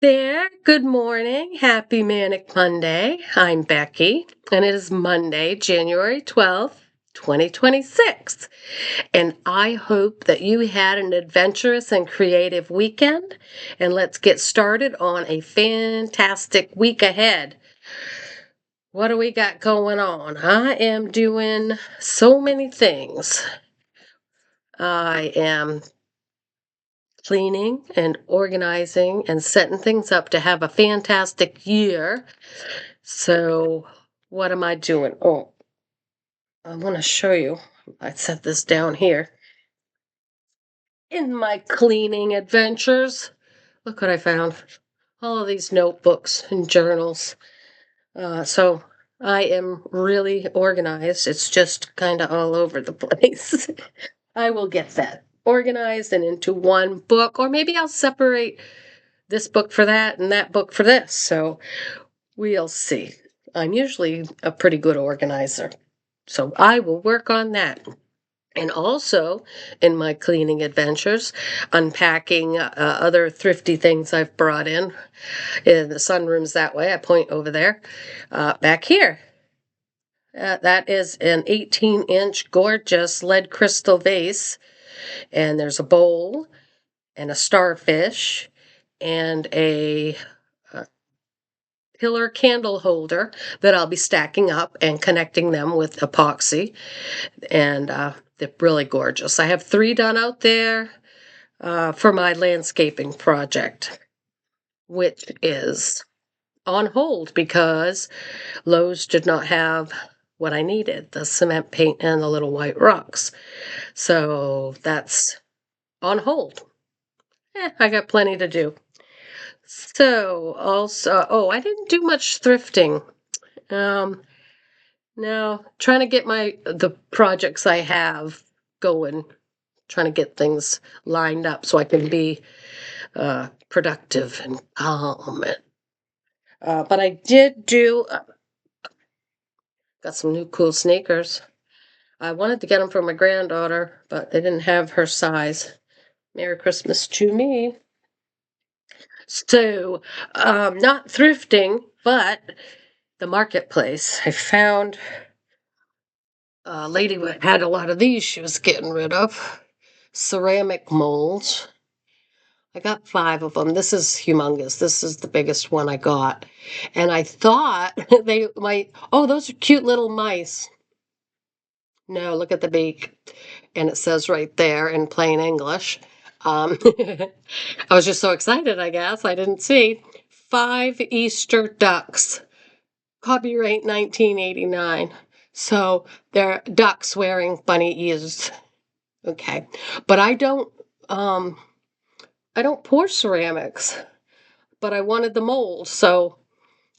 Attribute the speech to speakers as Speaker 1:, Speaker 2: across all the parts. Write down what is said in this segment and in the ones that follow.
Speaker 1: There, good morning. Happy Manic Monday. I'm Becky, and it is Monday, January 12th, 2026. And I hope that you had an adventurous and creative weekend. And let's get started on a fantastic week ahead. What do we got going on? I am doing so many things. I am cleaning and organizing and setting things up to have a fantastic year. So, what am I doing? Oh, I want to show you. I set this down here. In my cleaning adventures, look what I found. All of these notebooks and journals. So, I am really organized. It's just kind of all over the place. I will get that organized and into one book, or maybe I'll separate this book for that and that book for this. So we'll see. I'm usually a pretty good organizer. So I will work on that. And also, in my cleaning adventures, unpacking other thrifty things I've brought in. The sunroom's that way. I point over there. Back here. That is an 18-inch gorgeous lead crystal vase. And there's a bowl and a starfish and a pillar candle holder that I'll be stacking up and connecting them with epoxy. And they're really gorgeous. I have 3 done out there for my landscaping project, which is on hold because Lowe's did not have what I needed, the cement paint and the little white rocks. So that's on hold. I got plenty to do. So also, I didn't do much thrifting. Now trying to get the projects I have going, trying to get things lined up so I can be productive and calm. But I did got some new cool sneakers. I wanted to get them for my granddaughter, but they didn't have her size. Merry Christmas to me. So, not thrifting, but the marketplace. I found a lady who had a lot of these she was getting rid of. Ceramic molds. I got 5 of them. This is humongous. This is the biggest one I got. And I thought they might, oh, those are cute little mice. No, look at the beak. And it says right there in plain English. I was just so excited, I guess. I didn't see. 5 Easter ducks. Copyright 1989. So they're ducks wearing bunny ears. Okay. But I don't pour ceramics, but I wanted the mold, so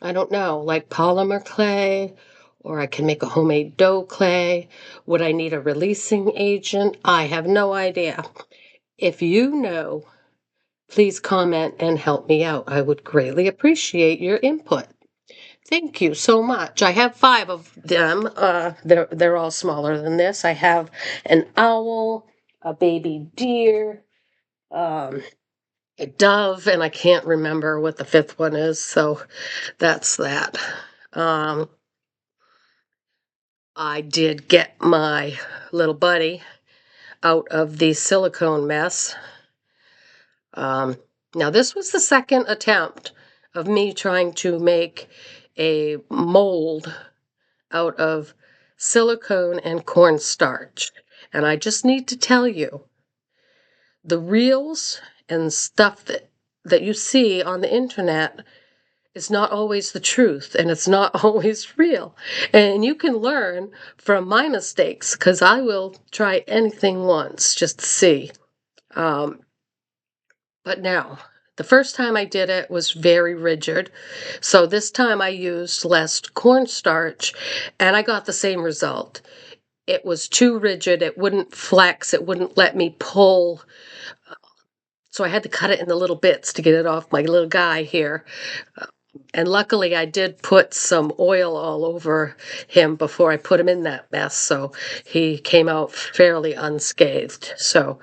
Speaker 1: I don't know, like polymer clay, or I can make a homemade dough clay. Would I need a releasing agent? I have no idea. If you know, please comment and help me out. I would greatly appreciate your input. Thank you so much. I have 5 of them. They're all smaller than this. I have an owl, a baby deer, a dove, and I can't remember what the 5th one is, so that's that. I did get my little buddy out of the silicone mess. Now, this was the second attempt of me trying to make a mold out of silicone and cornstarch. And I just need to tell you, the reels and stuff that you see on the internet is not always the truth, and it's not always real. And you can learn from my mistakes, because I will try anything once just to see. But now, the first time I did it was very rigid. So this time I used less cornstarch, and I got the same result. It was too rigid. It wouldn't flex. It wouldn't let me pull. So I had to cut it into little bits to get it off my little guy here. And luckily I did put some oil all over him before I put him in that mess. So he came out fairly unscathed. So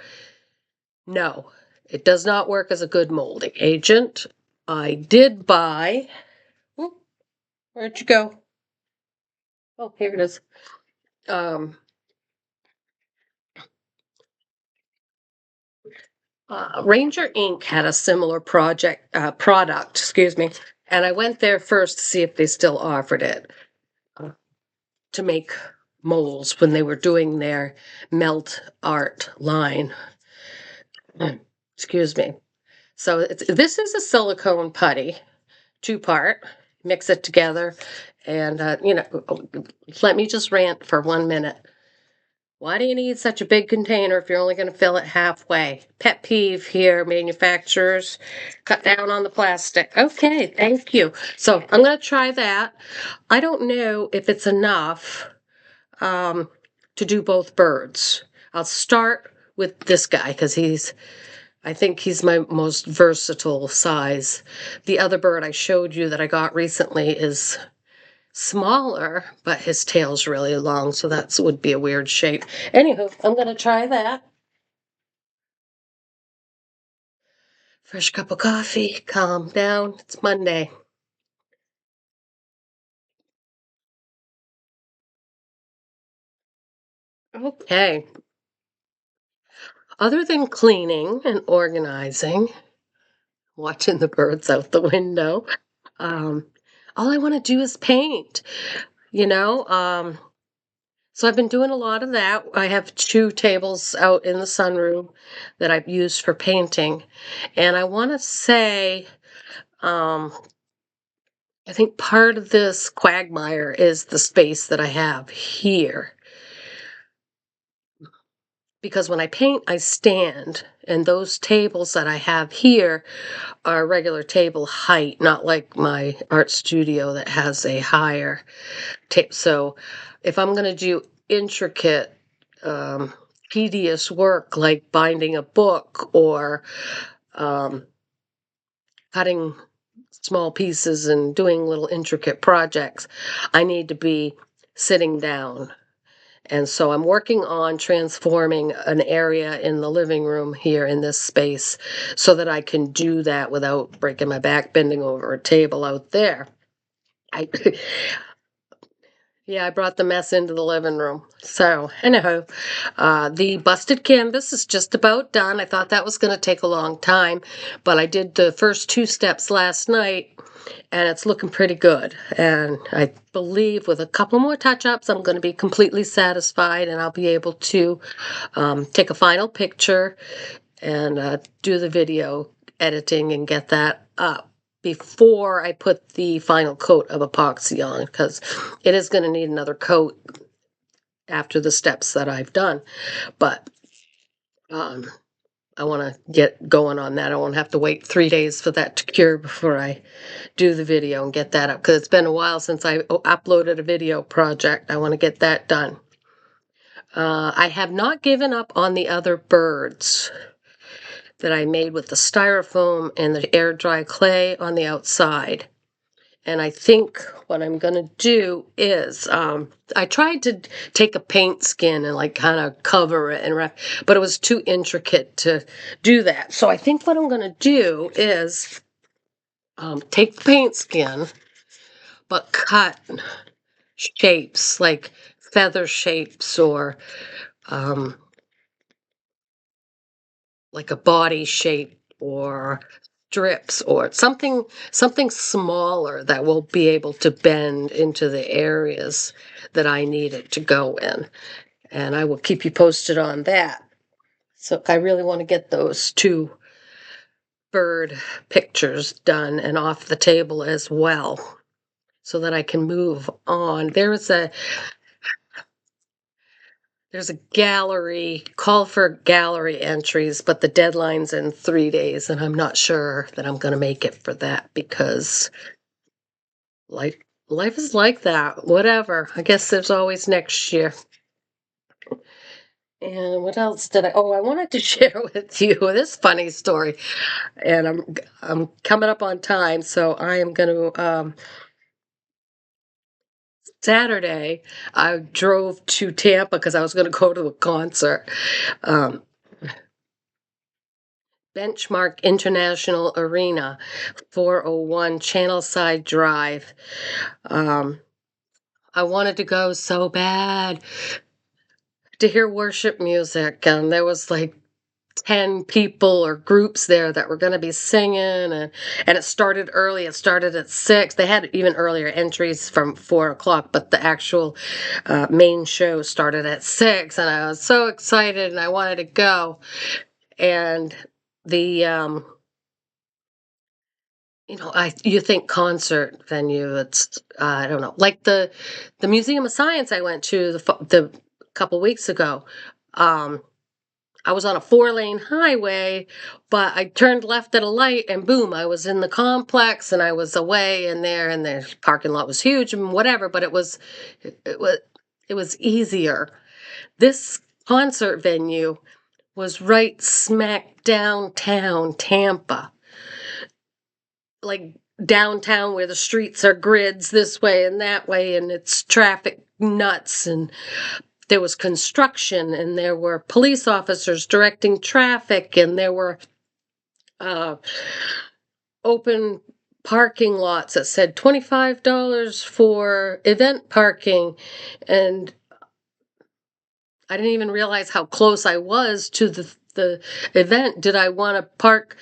Speaker 1: no, it does not work as a good molding agent. I did buy, where'd you go? Oh, here it is. Ranger Inc. had a similar product, excuse me, and I went there first to see if they still offered it to make molds when they were doing their melt art line. Excuse me. So this is a silicone putty, two-part. Mix it together, and let me just rant for 1 minute. Why do you need such a big container if you're only going to fill it halfway? Pet peeve here, manufacturers. Cut down on the plastic. Okay, thank you. So I'm going to try that. I don't know if it's enough to do both birds. I'll start with this guy because I think he's my most versatile size. The other bird I showed you that I got recently is smaller, but his tail's really long, so that would be a weird shape. Anywho, I'm going to try that. Fresh cup of coffee, calm down. It's Monday. Okay. Other than cleaning and organizing, watching the birds out the window, um, all I want to do is paint, you know? So I've been doing a lot of that. I have two tables out in the sunroom that I've used for painting. And I want to say, um, I think part of this quagmire is the space that I have here. Because when I paint, I stand, and those tables that I have here are regular table height, not like my art studio that has a higher table. So if I'm going to do intricate, tedious work like binding a book or um, cutting small pieces and doing little intricate projects, I need to be sitting down. And so I'm working on transforming an area in the living room here in this space so that I can do that without breaking my back bending over a table out there. I Yeah, I brought the mess into the living room. So, anyhow, the busted canvas is just about done. I thought that was going to take a long time, but I did the first two steps last night, and it's looking pretty good. And I believe with a couple more touch-ups, I'm going to be completely satisfied, and I'll be able to take a final picture and do the video editing and get that up before I put the final coat of epoxy on, because it is going to need another coat after the steps that I've done. But um, I want to get going on that. I won't have to wait 3 days for that to cure before I do the video and get that up, because it's been a while since I uploaded a video project. I want to get that done. I have not given up on the other birds that I made with the styrofoam and the air dry clay on the outside. And I think what I'm going to do is, I tried to take a paint skin and like kind of cover it and wrap, but it was too intricate to do that. So I think what I'm going to do is take the paint skin, but cut shapes like feather shapes or um, like a body shape or strips or something smaller that will be able to bend into the areas that I need it to go in. And I will keep you posted on that. So I really want to get those two bird pictures done and off the table as well so that I can move on. There's a gallery, call for gallery entries, but the deadline's in 3 days, and I'm not sure that I'm going to make it for that because life is like that. Whatever. I guess there's always next year. And what else did I? Oh, I wanted to share with you this funny story, and I'm coming up on time, so I am going to. Saturday, I drove to Tampa because I was going to go to a concert. Um, Benchmark International Arena, 401 Channelside Drive. I wanted to go so bad to hear worship music, and there was like 10 people or groups there that were going to be singing, and it started early. It started at 6. They had even earlier entries from 4 o'clock, but the actual main show started at 6, and I was so excited and I wanted to go. And the you think concert venue, it's I don't know, like the Museum of Science I went to the couple weeks ago. I was on a 4-lane highway, but I turned left at a light and boom, I was in the complex and I was away in there, and the parking lot was huge and whatever, but it was easier. This concert venue was right smack downtown Tampa. Like downtown where the streets are grids this way and that way, and it's traffic nuts, and there was construction, and there were police officers directing traffic, and there were open parking lots that said $25 for event parking, and I didn't even realize how close I was to the event. Did I want to park,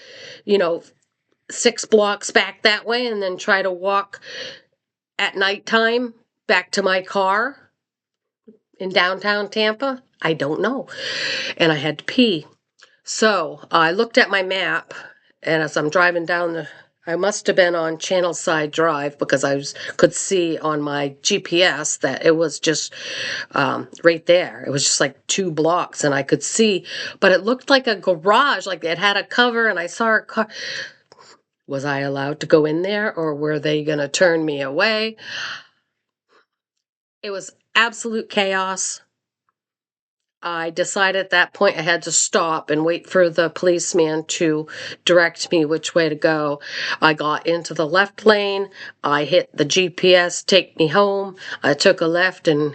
Speaker 1: 6 blocks back that way and then try to walk at nighttime back to my car in downtown Tampa? I don't know. And I had to pee. So I looked at my map, and as I'm driving down I must have been on Channelside Drive, because could see on my GPS that it was just right there. It was just like 2 blocks, and I could see, but it looked like a garage, like it had a cover, and I saw a car. Was I allowed to go in there, or were they going to turn me away? It was absolute chaos. I decided at that point I had to stop and wait for the policeman to direct me which way to go. I got into the left lane. I hit the GPS, take me home. I took a left and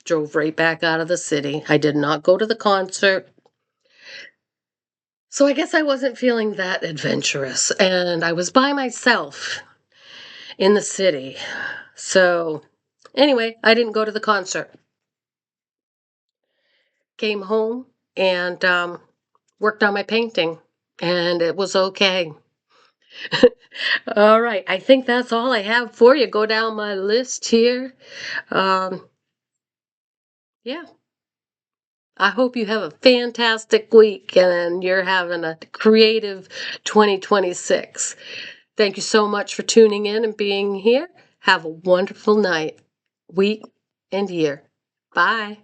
Speaker 1: drove right back out of the city. I did not go to the concert. So I guess I wasn't feeling that adventurous, and I was by myself in the city. So anyway, I didn't go to the concert. Came home and worked on my painting, and it was okay. All right, I think that's all I have for you. Go down my list here. Yeah, I hope you have a fantastic week and you're having a creative 2026. Thank you so much for tuning in and being here. Have a wonderful night, week, and year. Bye.